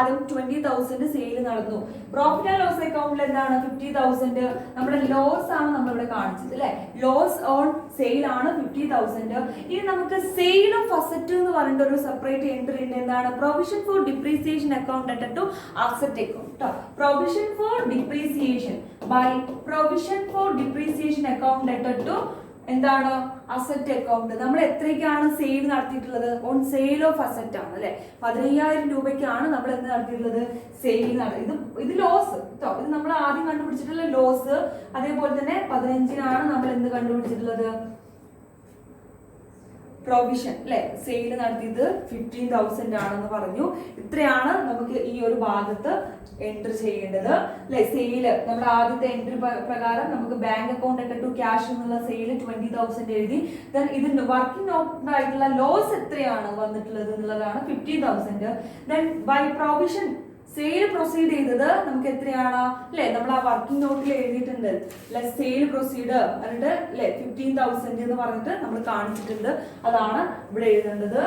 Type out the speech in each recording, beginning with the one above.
ആദ്യം 20,000 സെയിൽ നടന്നു. Profit and loss അക്കൗണ്ടിൽ എന്താണ് 50,000 നമ്മുടെ ലോസ് ആണ് നമ്മളിവിടെ കാണിച്ചത് അല്ലെ. ലോസ് ഓൺ സെയിൽ ആണ് 50,000. ഇനി നമുക്ക് സെയിൽ ഓഫ് അസറ്റ് എന്ന് പറഞ്ഞിട്ട് ഒരു സെപ്പറേറ്റ് എൻട്രി ഉണ്ട്. എന്താണ് provision for depreciation account at to asset account. Provision for depreciation by provision for depreciation account at to എന്താണ് അസറ്റ് അക്കൗണ്ട്. നമ്മൾ എത്രയ്ക്കാണ് സെയിൽ നടത്തിയിട്ടുള്ളത്? ഓൺ സെയിൽ ഓഫ് അസറ്റ് ആണ് അല്ലെ. 15,000 രൂപയ്ക്കാണ് നമ്മൾ എന്ത് നടത്തിയിട്ടുള്ളത്? സെയിൽ ഇത് ലോസ് കേട്ടോ. ഇത് നമ്മൾ ആദ്യം കണ്ടുപിടിച്ചിട്ടുള്ള ലോസ്. അതേപോലെ തന്നെ 15-നാണ് നമ്മൾ എന്ത് കണ്ടുപിടിച്ചിട്ടുള്ളത്? പ്രൊവിഷൻ അല്ലെ. സെയിൽ നടത്തിയത് 15,000 ആണെന്ന് പറഞ്ഞു. ഇത്രയാണ് നമുക്ക് ഈ ഒരു ഭാഗത്ത് എൻട്രി ചെയ്യേണ്ടത് അല്ലെ. സെയില് നമ്മുടെ ആദ്യത്തെ എൻട്രി പ്രകാരം നമുക്ക് bank account at to cash എന്നുള്ള സെയിൽ 20,000 എഴുതി. ദെൻ ഇതിന്റെ വർക്കിംഗ് നോട്ട് ആയിട്ടുള്ള ലോസ് എത്രയാണ് വന്നിട്ടുള്ളത് എന്നുള്ളതാണ് 15,000. Then bye provision sale proceed ചെയ്തത് നമുക്ക് എത്രയാണ് അല്ലെ. നമ്മൾ ആ വർക്കിംഗ് നോട്ടിൽ എഴുതിയിട്ടുണ്ട് അല്ലെ. സെയിൽ പ്രൊസീഡ് എന്നിട്ട് അല്ലെ 15,000 എന്ന് പറഞ്ഞിട്ട് നമ്മൾ കാണിച്ചിട്ടുണ്ട്. അതാണ് ഇവിടെ എഴുതേണ്ടത്.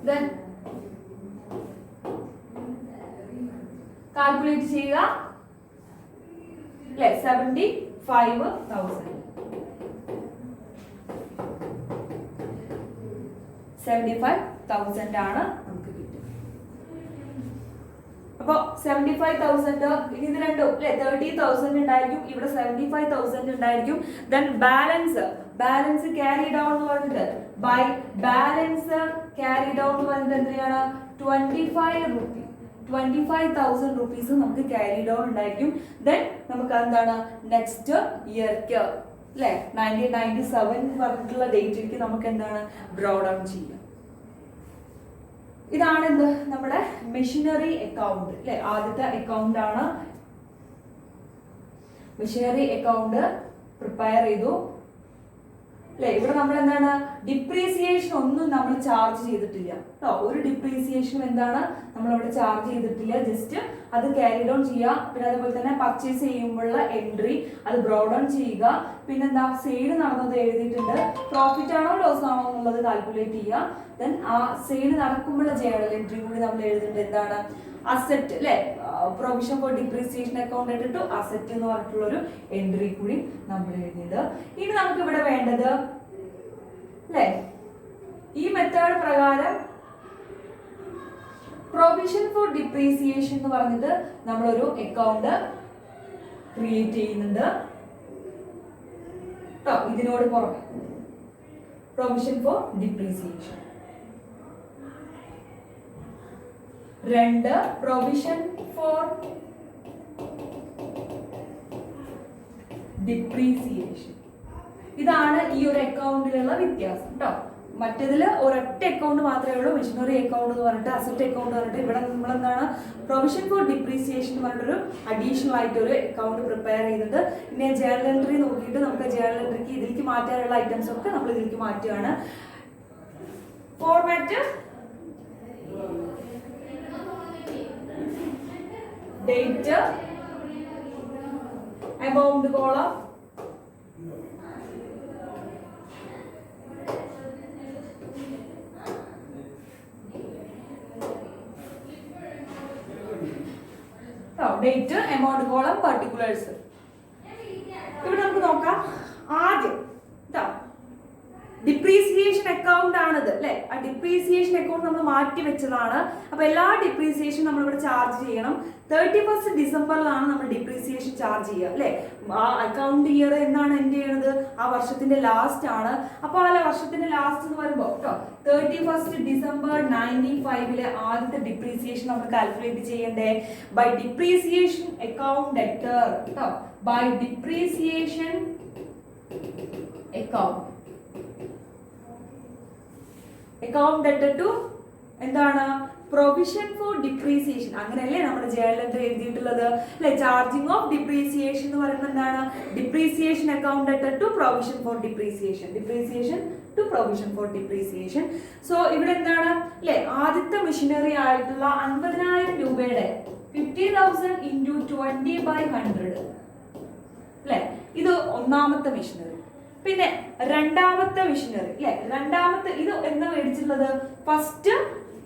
ദെൻ കാൽക്കുലേറ്റ് ചെയ്യുക അല്ലെ. 75,000 75,000 ആണ് നമുക്ക് കിട്ടുക. അപ്പൊ 75,000 ഇനി ഇത് രണ്ടും അല്ലെ 30,000 ഉണ്ടായിരിക്കും. ഇവിടെ 75,000 ഉണ്ടായിരിക്കും. ദെൻ ബാലൻസ് ക്യാരി ഡൗൺ എന്ന് പറഞ്ഞിട്ട് ബൈ ബാലൻസ് ക്യാരി ഡൗൺ എന്ന് പറഞ്ഞിട്ട് എത്രയാണ് 25,000 rupees നമുക്ക് ക്യാരി ഡൗൺ ഉണ്ടായിരിക്കും. ദെൻ നമുക്ക് എന്താണ് നെക്സ്റ്റ് ഇയർക്ക് അല്ലെ 1997 പറഞ്ഞിട്ടുള്ള ഡേറ്റിലേക്ക് നമുക്ക് എന്താണ് ഡ്രോ ഡൗൺ ചെയ്യാം. ഇതാണ് എന്ത് നമ്മുടെ മെഷീനറി അക്കൗണ്ട് അല്ലെ. ആദ്യത്തെ അക്കൗണ്ട് ആണ്. മെഷീനറി അക്കൗണ്ട് പ്രിപ്പയർ ചെയ്തു അല്ലെ. ഇവിടെ നമ്മൾ എന്താണ് ഡിപ്രീസിയേഷൻ ഒന്നും നമ്മൾ ചാർജ് ചെയ്തിട്ടില്ല കേട്ടോ. ഒരു ഡിപ്രീസിയേഷനും എന്താണ് നമ്മളിവിടെ ചാർജ് ചെയ്തിട്ടില്ല. ജസ്റ്റ് അത് ക്യാരി ഡൗൺ ചെയ്യുക. പിന്നെ അതുപോലെ തന്നെ പർച്ചേസ് ചെയ്യുമ്പോഴുള്ള എൻട്രി അത് ബ്രോ ഡൗൺ ചെയ്യുക. പിന്നെന്താ സെയിൽ നടന്നത് എഴുതിയിട്ടുണ്ട്. പ്രോഫിറ്റ് ആണോ ലോസ് ആണോ എന്നുള്ളത് കാൽക്കുലേറ്റ് ചെയ്യുക. ദെൻ ആ സെയിൽ നടക്കുമ്പോഴുള്ള ജേണൽ എൻട്രി കൂടി നമ്മൾ എഴുതുന്നുണ്ട്. എന്താണ് അസറ്റ് അല്ലെ. പ്രൊവിഷൻ ഫോർ ഡിപ്രീസിയേഷൻ അക്കൗണ്ട് ആയിട്ട് ടു അസറ്റ് എന്ന് പറഞ്ഞിട്ടുള്ള ഒരു എൻട്രി കൂടി നമ്മൾ എഴുതിയത്. ഇനി നമുക്ക് ഇവിടെ വേണ്ടത് അല്ലെ ഈ മെത്തേഡ് പ്രകാരം പ്രൊവിഷൻ ഫോർ ഡിപ്രീസിയേഷൻ എന്ന് പറഞ്ഞിട്ട് നമ്മളൊരു അക്കൗണ്ട് ക്രിയേറ്റ് ചെയ്യുന്നുണ്ട് കേട്ടോ. ഇതിനോട് പുറമെ provision for depreciation. 2 provision for depreciation. ഇതാണ് ഈ ഒരു അക്കൗണ്ടിലുള്ള വ്യത്യാസം കേട്ടോ. മറ്റേതില് ഒരൊറ്റ അക്കൗണ്ട് മാത്രമേ ഉള്ളൂ. മെഷീനറി അക്കൗണ്ട് എന്ന് പറഞ്ഞിട്ട് അസറ്റ് അക്കൗണ്ട് പറഞ്ഞിട്ട് ഇവിടെ നമ്മൾ എന്താണ് പ്രൊവിഷൻ ഫോർ ഡിപ്രീസിയേഷൻ എന്ന് പറഞ്ഞിട്ടൊരു അഡീഷണൽ ആയിട്ട് ഒരു അക്കൗണ്ട് പ്രിപ്പയർ ചെയ്യുന്നുണ്ട്. പിന്നെ ജേണൽ എൻട്രി നോക്കിയിട്ട് നമുക്ക് ജേണൽ എൻട്രിക്ക് ഇതിലേക്ക് മാറ്റാനുള്ള ഐറ്റംസ് ഒക്കെ നമ്മൾ ഇതിലേക്ക് മാറ്റുകയാണ്. Format date amount column date amount column particulars. ഇവിടെ നമുക്ക് നോക്കാം. ആദ്യം ഡിപ്രീസിയേഷൻ അക്കൗണ്ട് ആണിത് അല്ലെ. ആ ഡിപ്രീസിയേഷൻ അക്കൗണ്ട് നമ്മൾ മാറ്റി വെച്ചതാണ്. അപ്പൊ എല്ലാ ഡിപ്രീസിയേഷൻ നമ്മൾ ഇവിടെ ചാർജ് ചെയ്യണം. 31st ഡിസംബറിലാണ് നമ്മൾ ഡിപ്രീസിയേഷൻ ചാർജ് ചെയ്യുക അല്ലെ. ആ അക്കൗണ്ട് ഇയർ എന്നാണ് എൻഡ് ചെയ്യണത്? ആ വർഷത്തിന്റെ ലാസ്റ്റ് ആണ്. അപ്പൊ ആ വർഷത്തിന്റെ ലാസ്റ്റ് എന്ന് പറയുമ്പോൾ കേട്ടോ 31st ഡിസംബർ 1995 ആദ്യത്തെ ഡിപ്രീസിയേഷൻ നമ്മൾ കാൽക്കുലേറ്റ് ചെയ്യണ്ടേ? ബൈ ഡിപ്രീസിയേഷൻ അക്കൗണ്ട് ഡെറ്റർ കേട്ടോ. By depreciation account debtor to എന്താണ് പ്രൊവിഷൻ ഫോർ ഡിപ്രീസിയേഷൻ. അങ്ങനെയല്ലേ നമ്മുടെ ജേണൽ എൻട്രി എഴുതിയിട്ടുള്ളത് അല്ലെ. ചാർജിങ് ഓഫ് ഡിപ്രീസിയേഷൻ എന്ന് പറയുന്നത് എന്താണ് depreciation account debtor to provision for depreciation. Depreciation to provision for depreciation. So ഇവിടെ എന്താണ് അല്ലെ ആദ്യത്തെ മെഷീനറി ആയിട്ടുള്ള 50,000 രൂപയുടെ 50,000 into 20/100 അല്ലെ. ഇത് ഒന്നാമത്തെ മെഷീനറി. പിന്നെ രണ്ടാമത്തെ മെഷീനറി അല്ലെ. രണ്ടാമത്തെ ഇത് എന്നാ മേടിച്ചിട്ടുള്ളത്? ഫസ്റ്റ്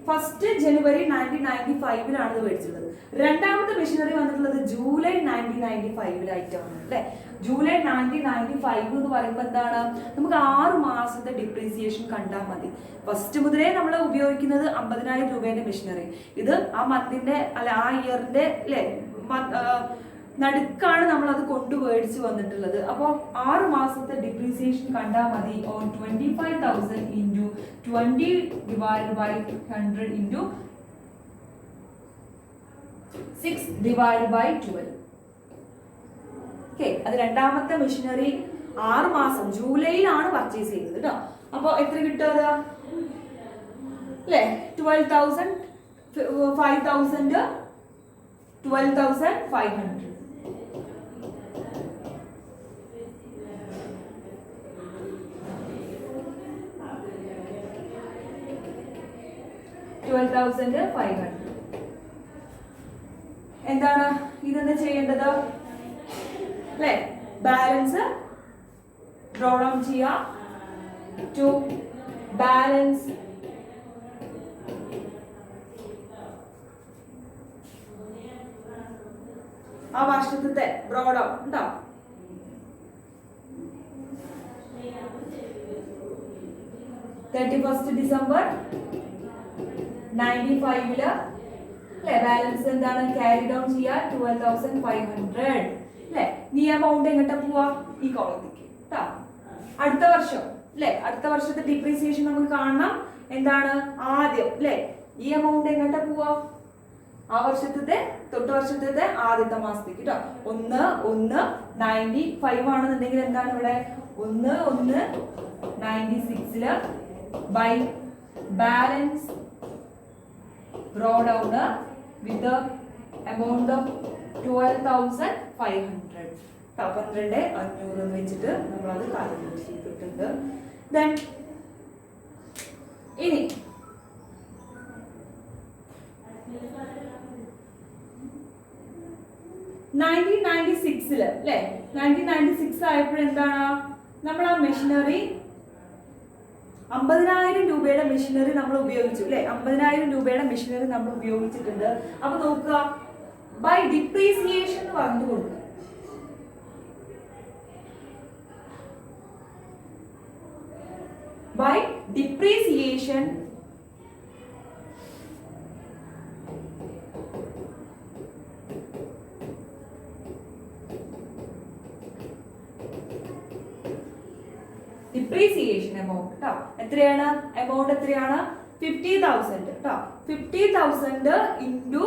ഫസ്റ്റ് ജനുവരി 1995 ഇത് മേടിച്ചിട്ടുള്ളത്. രണ്ടാമത്തെ മെഷീനറി വന്നിട്ടുള്ളത് ജൂലൈ 1995 അല്ലെ. ജൂലൈ 1995 എന്ന് പറയുമ്പോൾ എന്താണ്, നമുക്ക് 6 മാസത്തെ ഡിപ്രീസിയേഷൻ കണ്ടാൽ മതി. ഫസ്റ്റ് മുതലേ നമ്മൾ ഉപയോഗിക്കുന്നത് 50,000 രൂപേന്റെ മെഷീനറി. ഇത് ആ മന്തിന്റെ അല്ല ആ ഇയറിന്റെ അല്ലെ നടുക്കാണ് നമ്മൾ അത് കൊണ്ടുപോയിടിച്ച് വന്നിട്ടുള്ളത്. അപ്പോൾ 6 മാസത്തെ ഡിപ്രീസിയേഷൻ കണ്ടാൽ മതി. On 25,000 into 20 divide by 100 into 6 divide by 12. Okay, അത് രണ്ടാമത്തെ മെഷീനറി 6 മാസം ജൂലൈയിലാണ് പർച്ചേസ് ചെയ്തത് കേട്ടോ. അപ്പോൾ എത്ര കിട്ടുക അല്ലേ? 12,000 5,000 12,500. എന്താണ് ഇതെന്ന് ചെയ്യേണ്ടത് അല്ലെ? ബാലൻസ് ഡ്രോ ഡൗൺ ചെയ്യാം ടു ബാലൻസ് ആ വർഷത്തെ ഡ്രോ ഡൗൺ ഉണ്ടോ? 31st ഡിസംബർ 95 അല്ലെ ബാലൻസ് എന്താണ് ക്യാരി ഡൗൺ ചെയ്യുക 12,500 അല്ലെ. നീ എമൗണ്ട് എങ്ങോട്ടാ പോവാ? ഈ കോളത്തേക്ക് കേട്ടോ. അടുത്ത വർഷം അല്ലെ, അടുത്ത വർഷത്തെ ഡിപ്രീസിയേഷൻ നമുക്ക് കാണണം. എന്താണ് ആദ്യം അല്ലെ, ഈ എമൗണ്ട് എങ്ങോട്ടാ പോവാ? ആ വർഷത്തെ തൊട്ട് വർഷത്തെ ആദ്യത്തെ മാസത്തേക്ക് കേട്ടോ. 1/1/95 ആണെന്നുണ്ടെങ്കിൽ എന്താണ് ഇവിടെ 1/1/96 by balance draw down with the amount of 12,500. 12,500 എന്ന് വെച്ചിട്ട് നമ്മൾ അത് കാൽക്കുലേറ്റ് ചെയ്തിട്ടുണ്ട്. Then ഇനി 1996 അല്ലേ 1996 ആയപ്പോഴെന്താണ് നമ്മൾ ആ മെഷീനറി 50,000 രൂപയുടെ മെഷീനറി നമ്മൾ ഉപയോഗിച്ചു അല്ലെ. 50,000 രൂപയുടെ മെഷീനറി നമ്മൾ ഉപയോഗിച്ചിട്ടുണ്ട്. അപ്പൊ നോക്കുക, ബൈ ഡിപ്രീസിയേഷൻ എന്ന് പറഞ്ഞു കൊടുക്കുക. ബൈ ഡിപ്രീസിയേഷൻ ഡിപ്രീസിയേഷൻ എമൗണ്ട് കേട്ടോ എത്രയാണ്? എമൗണ്ട് എത്രയാണ്? 50,000 കേട്ടോ. 50,000 ഇൻറ്റു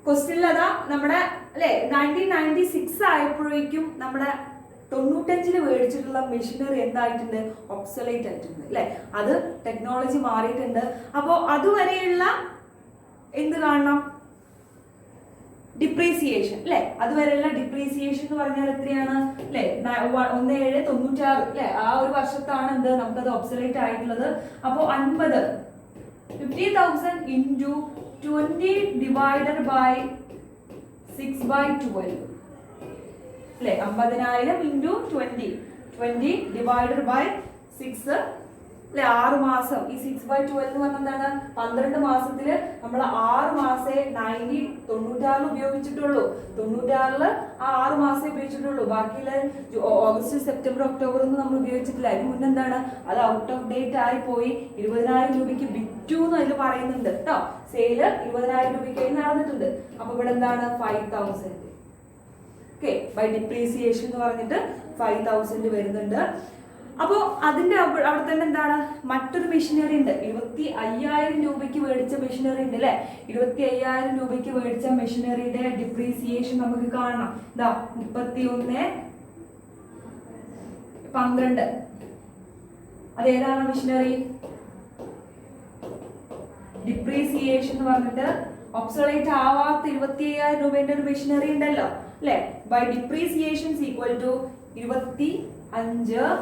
ക്വസ്റ്റ്യനിൽ അതാ നമ്മുടെ അല്ലെ 1996 ആയപ്പോഴേക്കും നമ്മുടെ 95 മേടിച്ചിട്ടുള്ള മെഷീനറി എന്തായിട്ടുണ്ട്? ഒബ്സൊലേറ്റ് ആയിട്ടുണ്ട് അല്ലെ. അത് ടെക്നോളജി മാറിയിട്ടുണ്ട്. അപ്പോൾ അതുവരെയുള്ള എന്ത് കാണണം? ഡിപ്രീസിയേഷൻ അല്ലെ. അതുവരെയുള്ള ഡിപ്രീസിയേഷൻ എന്ന് പറഞ്ഞാൽ എത്രയാണ് അല്ലെ? 1796 അല്ലെ. ആ ഒരു വർഷത്താണ് എന്ത് നമുക്കത് ഒബ്സൊലേറ്റ് ആയിട്ടുള്ളത്. അപ്പോൾ 50,000 ഇൻറ്റു 20 ഡിവൈഡഡ് ബൈ 6/12 അല്ലെ. 50,000 ഇൻറ്റു 20 ഡിവൈഡഡ് ബൈ 6 അല്ലെ. 6 മാസം. ഈ 6/12 എന്ന് പറഞ്ഞാൽ എന്താണ്? 12 മാസത്തില് നമ്മൾ 6 മാസേ 96 ഉപയോഗിച്ചിട്ടുള്ളൂ. 96 ആ 6 മാസേ ഉപയോഗിച്ചിട്ടുള്ളൂ. ബാക്കിയുള്ള ഓഗസ്റ്റ് സെപ്റ്റംബർ ഒക്ടോബർ ഒന്നും നമ്മൾ ഉപയോഗിച്ചിട്ടില്ല. അതിന് മുന്നേ എന്താണ് അത് ഔട്ട് ഓഫ് ഡേറ്റ് ആയി പോയി. 20,000 രൂപയ്ക്ക് വിറ്റു എന്ന് അതിൽ പറയുന്നുണ്ട് കേട്ടോ. സെയില് 20,000 രൂപയ്ക്ക് നടന്നിട്ടുണ്ട്. അപ്പൊ ഇവിടെ എന്താണ് 5,000 ഓക്കെ ബൈ ഡിപ്രീസിയേഷൻ എന്ന് പറഞ്ഞിട്ട് 5,000 വരുന്നുണ്ട്. അപ്പോൾ അതിന്റെ അവിടെ തന്നെ എന്താണ് മറ്റൊരു മെഷീനറി ഉണ്ട്. 25,000 രൂപയ്ക്ക് മേടിച്ച മെഷീനറി ഉണ്ട് അല്ലെ. 25,000 രൂപയ്ക്ക് മേടിച്ച മെഷീനറിയുടെ ഡിപ്രീസിയേഷൻ നമുക്ക് കാണണം. ഇതാ 31/12 അതേതാണ് മെഷീനറി? ഡിപ്രീസിയേഷൻ എന്ന് പറഞ്ഞിട്ട് ഒബ്സൊലേറ്റ് ആവാത്ത 25,000 രൂപേന്റെ ഒരു മെഷീനറി ഉണ്ടല്ലോ അല്ലെ. ബൈ ഡിപ്രീസിയേഷൻ ഈക്വൽ ടു 25 -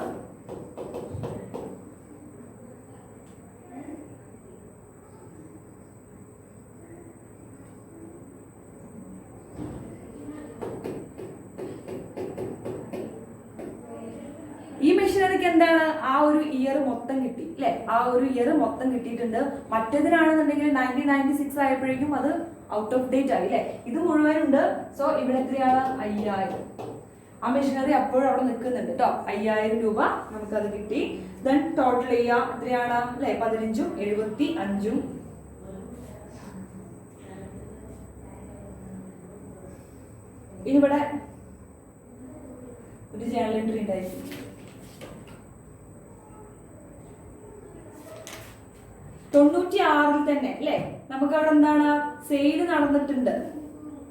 മെഷീനറിക്ക് എന്താണ് ആ ഒരു ഇയർ മൊത്തം കിട്ടി അല്ലെ, ആ ഒരു ഇയർ മൊത്തം കിട്ടിയിട്ടുണ്ട്. മറ്റേതിനാണെന്നുണ്ടെങ്കിൽ 1996 ആയപ്പോഴേക്കും അത് ഔട്ട് ഓഫ് ഡേറ്റ് ആയി അല്ലെ. ഇത് മുഴുവനുണ്ട്. സോ ഇവിടെ എത്രയാണ് 5000. ആ മെഷീനറി അപ്പോഴും അവിടെ നിൽക്കുന്നുണ്ട് കേട്ടോ. 5000 രൂപ നമുക്കത് കിട്ടി. ദെൻ ടോട്ടൽ ചെയ്യാം, എത്രയാണ് അല്ലെ, 15ഉം 75ഉം. ഇനി ഇവിടെ ഒരു ജേണൽ എൻട്രി ഉണ്ടായിരിക്കും. തൊണ്ണൂറ്റിയാറിൽ തന്നെ അല്ലെ നമുക്ക് അവിടെ എന്താണ് സെയിൽ നടന്നിട്ടുണ്ട്.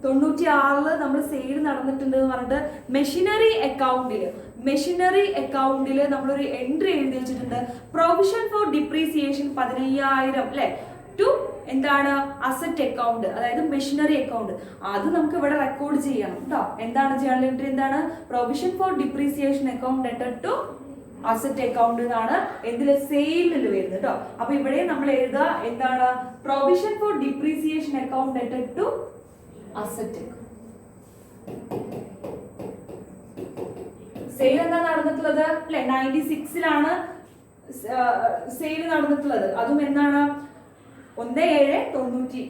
96 നമ്മൾ സെയിൽ നടന്നിട്ടുണ്ട് എന്ന് പറഞ്ഞിട്ട് മെഷീനറി അക്കൗണ്ടിൽ നമ്മളൊരു എൻട്രി എഴുതി വെച്ചിട്ടുണ്ട്. പ്രൊവിഷൻ ഫോർ ഡിപ്രീസിയേഷൻ 15000 അല്ലെ ടു എന്താണ് അസറ്റ് അക്കൗണ്ട്, അതായത് മെഷീനറി അക്കൗണ്ട്. അത് നമുക്ക് ഇവിടെ റെക്കോർഡ് ചെയ്യണം കേട്ടോ. എന്താണ് ജേണൽ എൻട്രി, എന്താണ് പ്രൊവിഷൻ ഫോർ ഡിപ്രീസിയേഷൻ അക്കൗണ്ട് ഡെറ്റഡ് ടു അസറ്റ് അക്കൗണ്ട് എന്നാണ് എന്തില് സെയിലിൽ വരുന്നത് കേട്ടോ. അപ്പൊ ഇവിടെ നമ്മൾ എഴുതുക എന്താണ് പ്രൊവിഷൻ ഫോർ ഡിപ്രീസിയേഷൻ അക്കൗണ്ട് ഡെറ്റഡ് ടു അസറ്റ്. സെയിൽ എന്താ നടന്നിട്ടുള്ളത് അല്ലെ, 96ലാണ് സെയിൽ നടന്നിട്ടുള്ളത്. അതും എന്താണ് 1790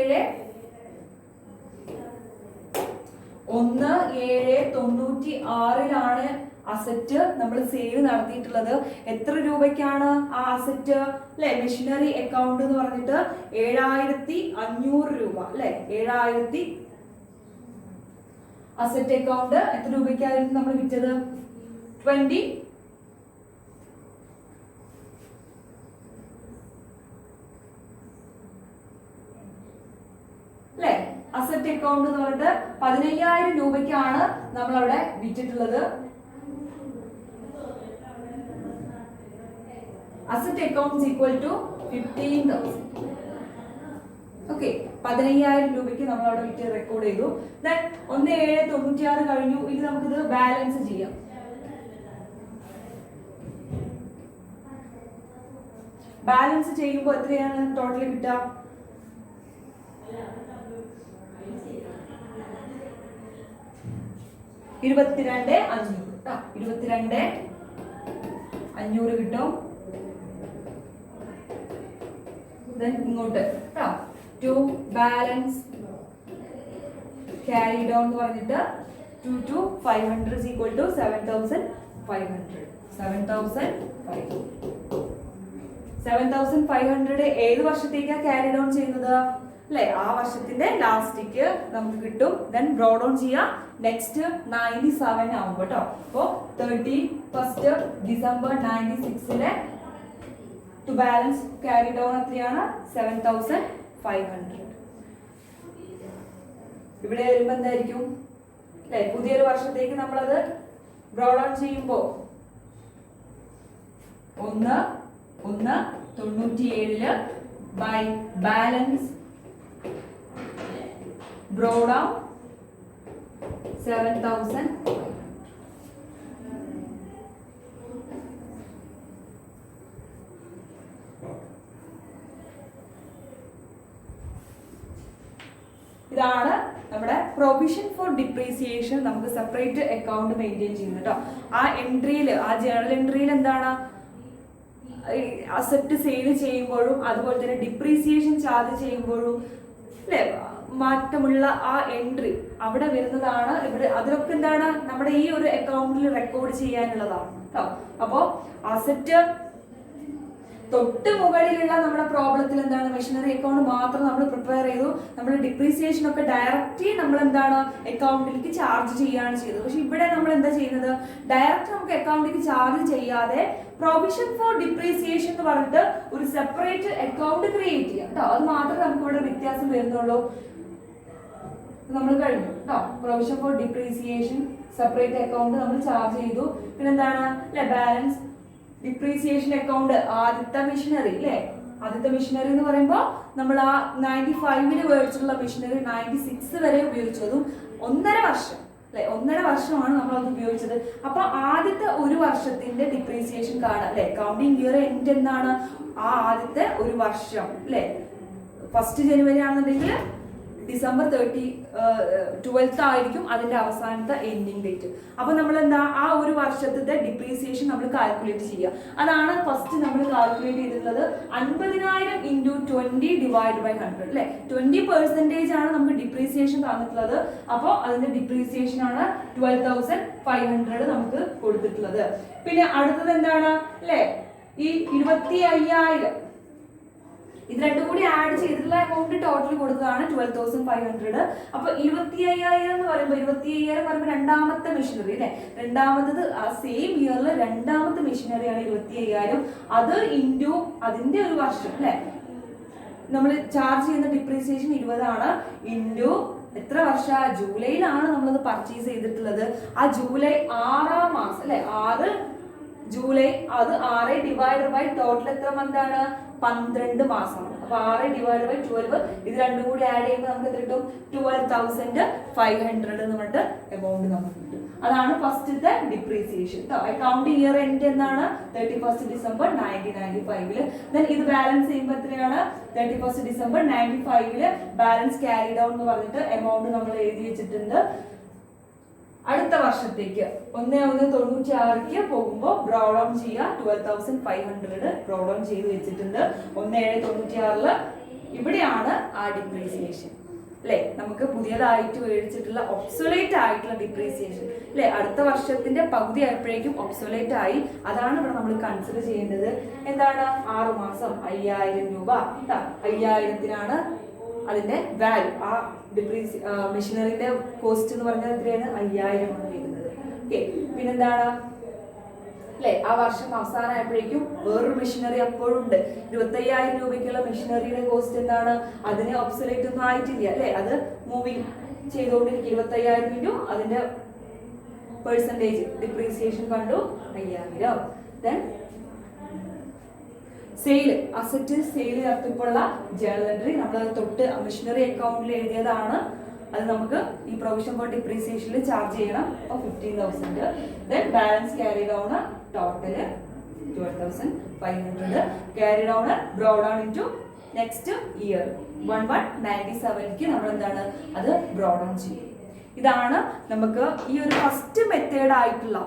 അല്ലെ, 1796 അസറ്റ് നമ്മൾ സെയിൽ നടത്തിയിട്ടുള്ളത്. എത്ര രൂപയ്ക്കാണ് ആ അസറ്റ് അല്ലെ, മെഷീനറി അക്കൗണ്ട് എന്ന് പറഞ്ഞിട്ട് 7500 രൂപ അല്ലെ. 7000 അസറ്റ് അക്കൗണ്ട് എത്ര രൂപയ്ക്കായിരുന്നു നമ്മൾ വിറ്റത്, 20 അല്ലെ. അസറ്റ് അക്കൗണ്ട് എന്ന് പറഞ്ഞിട്ട് 15000 രൂപയ്ക്കാണ് നമ്മൾ അവിടെ വിറ്റിട്ടുള്ളത്. Asset account is equal to 15,000. Okay, 15000 രൂപയ്ക്ക് നമ്മൾ അവിടെ വിറ്റ് റെക്കോർഡ് ചെയ്തു. ദെൻ 1796 കഴിഞ്ഞു. ഇനി നമുക്കിത് ബാലൻസ് ചെയ്യാം. ബാലൻസ് ചെയ്യുമ്പോൾ എത്രയാണ് ടോട്ടൽ കിട്ടുക, 22,500 കിട്ടും. ഇങ്ങോട്ട് ടു ബാലൻസ് ക്യാരി ഡൗൺ എന്ന് പറഞ്ഞിട്ട് 2 to 500 is equal to 7,500. 7,500 ഏത് വർഷത്തേക്കാണ് ക്യാരി ഡൗൺ ചെയ്യുന്നത് അല്ലെ, ആ വർഷത്തിന്റെ ലാസ്റ്റിക്ക് നമുക്ക് കിട്ടും. ദെൻ ബ്രോ ഡൗൺ ചെയ്യാം നെക്സ്റ്റ് 97 ആവുമ്പോ കേട്ടോ. അപ്പോ 31st December 96 to balance carry down എത്രയാണ് 7,500. ഇവിടെ വരുമ്പോ എന്തായിരിക്കും അല്ലെ, പുതിയൊരു വർഷത്തേക്ക് നമ്മളത് ബ്രോ ഡൗൺ ചെയ്യുമ്പോ 1/97 ബൈ ബാലൻസ് ബ്രോ ഡൗൺ 7,000. ഇതാണ് നമ്മുടെ പ്രൊവിഷൻ ഫോർ ഡിപ്രീസിയേഷൻ. നമുക്ക് സെപ്പറേറ്റ് അക്കൗണ്ട് മെയിൻറ്റെയിൻ ചെയ്യുന്നത് കേട്ടോ. ആ എൻട്രിയിൽ, ആ ജേണൽ എൻട്രിയിൽ എന്താണ് അസറ്റ് സെയിൽ ചെയ്യുമ്പോഴും അതുപോലെ തന്നെ ഡിപ്രീസിയേഷൻ ചാർജ് ചെയ്യുമ്പോഴും അല്ലെ മാറ്റമുള്ള ആ എൻട്രി അവിടെ വരുന്നതാണ്. ഇവിടെ അതിലൊക്കെ എന്താണ് നമ്മുടെ ഈ ഒരു അക്കൗണ്ടിൽ റെക്കോർഡ് ചെയ്യാനുള്ളതാണ് കേട്ടോ. അപ്പോ അസറ്റ് തൊട്ട് മുകളിലുള്ള നമ്മുടെ പ്രോബ്ലത്തിൽ എന്താണ് മെഷീനറി അക്കൗണ്ട് മാത്രം നമ്മൾ പ്രിപ്പയർ ചെയ്തു. നമ്മൾ ഡിപ്രീസിയേഷൻ ഒക്കെ ഡയറക്റ്റ് നമ്മൾ എന്താണ് അക്കൗണ്ടിലേക്ക് ചാർജ് ചെയ്യുകയാണ് ചെയ്തത്. പക്ഷെ ഇവിടെ നമ്മൾ എന്താ ചെയ്യുന്നത്, ഡയറക്റ്റ് നമുക്ക് അക്കൗണ്ടിലേക്ക് ചാർജ് ചെയ്യാതെ പ്രൊവിഷൻ ഫോർ ഡിപ്രീസിയേഷൻ എന്ന് പറഞ്ഞിട്ട് ഒരു സെപ്പറേറ്റ് അക്കൗണ്ട് ക്രിയേറ്റ് ചെയ്യാം കേട്ടോ. അത് മാത്രമേ നമുക്ക് ഇവിടെ വ്യത്യാസം വരുന്നുള്ളൂ. നമ്മൾ കഴിഞ്ഞു കേട്ടോ. Provision for depreciation separate account നമ്മൾ ചാർജ് ചെയ്തു. പിന്നെന്താണ് അല്ലെ ബാലൻസ് ഡിപ്രീസിയേഷൻ അക്കൗണ്ട് ആദ്യത്തെ മെഷീനറി അല്ലെ. ആദ്യത്തെ മെഷീനറി എന്ന് പറയുമ്പോൾ നമ്മൾ ആ 95 മേടിച്ചിട്ടുള്ള മെഷീനറി 96 വരെ ഉപയോഗിച്ചതും 1.5 വർഷം അല്ലെ, 1.5 വർഷമാണ് നമ്മൾ അത് ഉപയോഗിച്ചത്. അപ്പൊ ആദ്യത്തെ ഒരു വർഷത്തിന്റെ ഡിപ്രീസിയേഷൻ കാണാം അല്ലെ. കൗണ്ടിങ് ഇയർ എൻഡ് എന്നാണ് ആ ആദ്യത്തെ ഒരു വർഷം അല്ലെ. 1st January ആണെന്നുണ്ടെങ്കിൽ ഡിസംബർ 12th ആയിരിക്കും അതിന്റെ അവസാനത്തെ എൻഡിങ് ഡേറ്റ്. അപ്പൊ നമ്മൾ എന്താ ആ ഒരു വർഷത്തെ ഡിപ്രീസിയേഷൻ നമ്മൾ കാൽക്കുലേറ്റ് ചെയ്യുക. അതാണ് ഫസ്റ്റ് നമ്മൾ കാൽക്കുലേറ്റ് ചെയ്തിട്ടുള്ളത് 50,000 ഇൻറ്റു 20 ഡിവൈഡ് ബൈ 100 അല്ലെ. 20% ആണ് നമുക്ക് ഡിപ്രീസിയേഷൻ തന്നിട്ടുള്ളത്. അപ്പോൾ അതിന്റെ ഡിപ്രീസിയേഷൻ ആണ് 12,500 നമുക്ക് കൊടുത്തിട്ടുള്ളത്. പിന്നെ അടുത്തത് എന്താണ് അല്ലെ, ഈ 25,000 ഇത് രണ്ടും കൂടി ആഡ് ചെയ്തിട്ടുള്ള എമൗണ്ട് ടോട്ടൽ കൊടുത്തതാണ് 12,500. അപ്പൊ 25,000 എന്ന് പറയുമ്പോൾ രണ്ടാമത്തെ മെഷീനറി അല്ലെ, രണ്ടാമത്തത് ആ സെയിം ഇയറിൽ രണ്ടാമത്തെ മെഷീനറിയാണ് 25,000. അത് ഇൻറ്റു അതിന്റെ ഒരു വർഷം അല്ലെ, നമ്മൾ ചാർജ് ചെയ്യുന്ന ഡിപ്രീസിയേഷൻ 20 ആണ്. ഇൻറ്റു എത്ര വർഷം, ജൂലൈയിലാണ് നമ്മളത് പർച്ചേസ് ചെയ്തിട്ടുള്ളത്. ആ ജൂലൈ 6ാം മാസം അല്ലെ, 6 ജൂലൈ, അത് 6 ഡിവൈഡ് ബൈ ടോട്ടൽ എത്ര മന്ത് ആണ്, 12 മാസമാണ്. അപ്പൊ 6 ഡിവൈഡ് ബൈ 12 ഇത് രണ്ടും കൂടി ആഡ് ചെയ്യുമ്പോൾ നമുക്ക് എത്ര കിട്ടും, 12,500 എന്ന് പറഞ്ഞിട്ട് എമൗണ്ട് നമുക്ക് കിട്ടും. അതാണ് ഫസ്റ്റത്തെ ഡിപ്രീസിയേഷൻ. അക്കൗണ്ടിങ് ഇയർ എൻഡ് എന്നാണ് 31st ഡിസംബർ 1995. ദെൻ ഇത് ബാലൻസ് ചെയ്യുമ്പോൾ എത്രയാണ്, 31st December 95 balance carry down എന്ന് പറഞ്ഞിട്ട് എമൗണ്ട് നമ്മൾ എഴുതി വെച്ചിട്ടുണ്ട്. അടുത്ത വർഷത്തേക്ക് 1/1/96 പോകുമ്പോൾ ബ്രോ ഡൗൺ ചെയ്യുക, 12,500 ബ്രോ ഡൗൺ ചെയ്ത് വെച്ചിട്ടുണ്ട്. 1/7/96 ഇവിടെയാണ് ആ ഡിപ്രീസിയേഷൻ അല്ലെ, നമുക്ക് പുതിയതായിട്ട് മേടിച്ചിട്ടുള്ള ഒബ്സൊലേറ്റ് ആയിട്ടുള്ള ഡിപ്രീസിയേഷൻ അല്ലെ, അടുത്ത വർഷത്തിന്റെ പകുതി ആയപ്പോഴേക്കും ഒബ്സൊലേറ്റ് ആയി. അതാണ് ഇവിടെ നമ്മൾ കൺസിഡർ ചെയ്യേണ്ടത്. എന്താണ്, 6 മാസം 5,000 രൂപ, 5,000-ത്തിനാണ് അതിന്റെ വാല്യൂ. ആ മെഷീനറിന്റെ കോസ്റ്റ് എന്ന് പറഞ്ഞാൽ എത്രയാണ്, 5,000 ആണ് വരുന്നത്. ഓക്കെ, പിന്നെന്താണ് അല്ലെ, ആ വർഷം അവസാനമായപ്പോഴേക്കും വേറൊരു മെഷീനറി അപ്പോഴും ഉണ്ട്. 25,000 രൂപയ്ക്കുള്ള മെഷീനറിയുടെ കോസ്റ്റ് എന്താണ്, അതിന് ഒബ്സൊലേറ്റ് ഒന്നും ആയിട്ടില്ല അല്ലെ, അത് മൂവിങ് ചെയ്തുകൊണ്ടിരിക്കും. 25,000 ഇൻറ്റു അതിന്റെ പെർസെൻറ്റേജ് ഡിപ്രീസിയേഷൻ കണ്ടു 5,000. ദെൻ സെയിൽ, അസറ്റ് സെയിൽ നടത്തിയപ്പോഴുള്ള ജേർണൽ എൻട്രി നമ്മൾ തൊട്ട് മെഷീനറി അക്കൗണ്ടിൽ എഴുതിയതാണ്. അത് നമുക്ക് ഈ പ്രൊവിഷൻ ഫോർ ഡിപ്രീസിയേഷനിൽ ചാർജ് ചെയ്യണം. അപ്പോൾ 15,000. Then balance carry down total 12,500. Carry down bro down into next year 1197 നമ്മൾ എന്താണ് അത് ബ്രോ ഡൗൺ ചെയ്യും. ഇതാണ് നമുക്ക് ഈ ഒരു ഫസ്റ്റ് മെത്തേഡ് ആയിട്ടുള്ള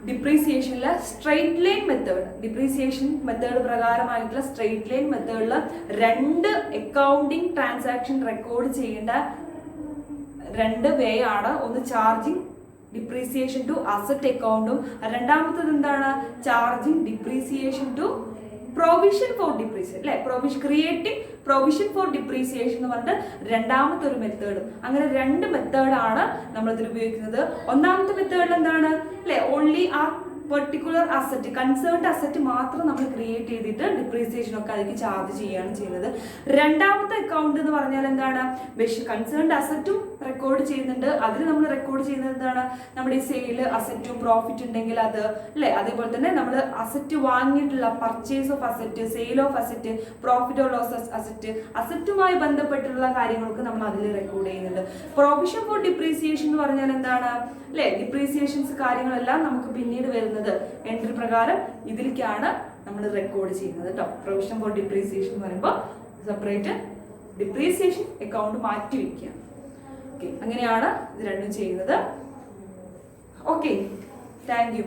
ഡിപ്രീസിയേഷനിലെ straight line method. Depreciation method പ്രകാരമായിട്ടുള്ള സ്ട്രെയിറ്റ് ലൈൻ മെത്തേഡിൽ 2 അക്കൗണ്ടിങ് ട്രാൻസാക്ഷൻ റെക്കോർഡ് ചെയ്യേണ്ട 2 വേ ആണ്. ഒന്ന് ചാർജിങ് ഡിപ്രീസിയേഷൻ ടു അസറ്റ് അക്കൗണ്ടും, രണ്ടാമത്തത് എന്താണ്, charging depreciation to provision for depreciation അല്ലെ, ക്രിയേറ്റിംഗ് പ്രൊവിഷൻ ഫോർ ഡിപ്രീസിയേഷൻ എന്ന് പറഞ്ഞിട്ട് രണ്ടാമത്തെ ഒരു മെത്തേഡ്. അങ്ങനെ 2 മെത്തേഡാണ് നമ്മൾ ഇതിൽ ഉപയോഗിക്കുന്നത്. ഒന്നാമത്തെ മെത്തേഡിൽ എന്താണ് അല്ലെ, ഓൺലി ആ പെർട്ടിക്കുലർ അസറ്റ്, കൺസേൺഡ് അസറ്റ് മാത്രം നമ്മൾ ക്രിയേറ്റ് ചെയ്തിട്ട് ഡിപ്രീസിയേഷൻ ഒക്കെ അതിലേക്ക് ചാർജ് ചെയ്യുകയാണ് ചെയ്യുന്നത്. രണ്ടാമത്തെ അക്കൗണ്ട് എന്ന് പറഞ്ഞാൽ എന്താണ്, കൺസേൺഡ് അസറ്റും റെക്കോർഡ് ചെയ്യുന്നുണ്ട്. അതിൽ നമ്മൾ റെക്കോർഡ് ചെയ്യുന്നത് എന്താണ്, നമ്മുടെ ഈ സെയില് അസറ്റും പ്രോഫിറ്റ് ഉണ്ടെങ്കിൽ അത് അല്ലെ, അതേപോലെ തന്നെ നമ്മൾ അസറ്റ് വാങ്ങിയിട്ടുള്ള purchase of asset, sale of asset, profit or loss asset, അസറ്റുമായി ബന്ധപ്പെട്ടുള്ള കാര്യങ്ങളൊക്കെ നമ്മൾ അതിൽ റെക്കോർഡ് ചെയ്യുന്നുണ്ട്. പ്രൊവിഷൻ ഫോർ ഡിപ്രീസിയേഷൻ എന്ന് പറഞ്ഞാൽ എന്താണ് അല്ലെ, ഡിപ്രീസിയേഷൻസ് കാര്യങ്ങളെല്ലാം നമുക്ക് പിന്നീട് വരുന്നത് എൻട്രി പ്രകാരം ഇതിലേക്കാണ് നമ്മൾ റെക്കോർഡ് ചെയ്യുന്നത് കേട്ടോ. പ്രൊവിഷൻ ഫോർ ഡിപ്രീസിയേഷൻ എന്ന് പറയുമ്പോൾ സെപ്പറേറ്റ് ഡിപ്രീസിയേഷൻ അക്കൗണ്ട് മാറ്റി വയ്ക്കുക. ഓക്കെ, അങ്ങനെയാണ് ഇത് രണ്ടും ചെയ്യുന്നത്. Okay, thank you.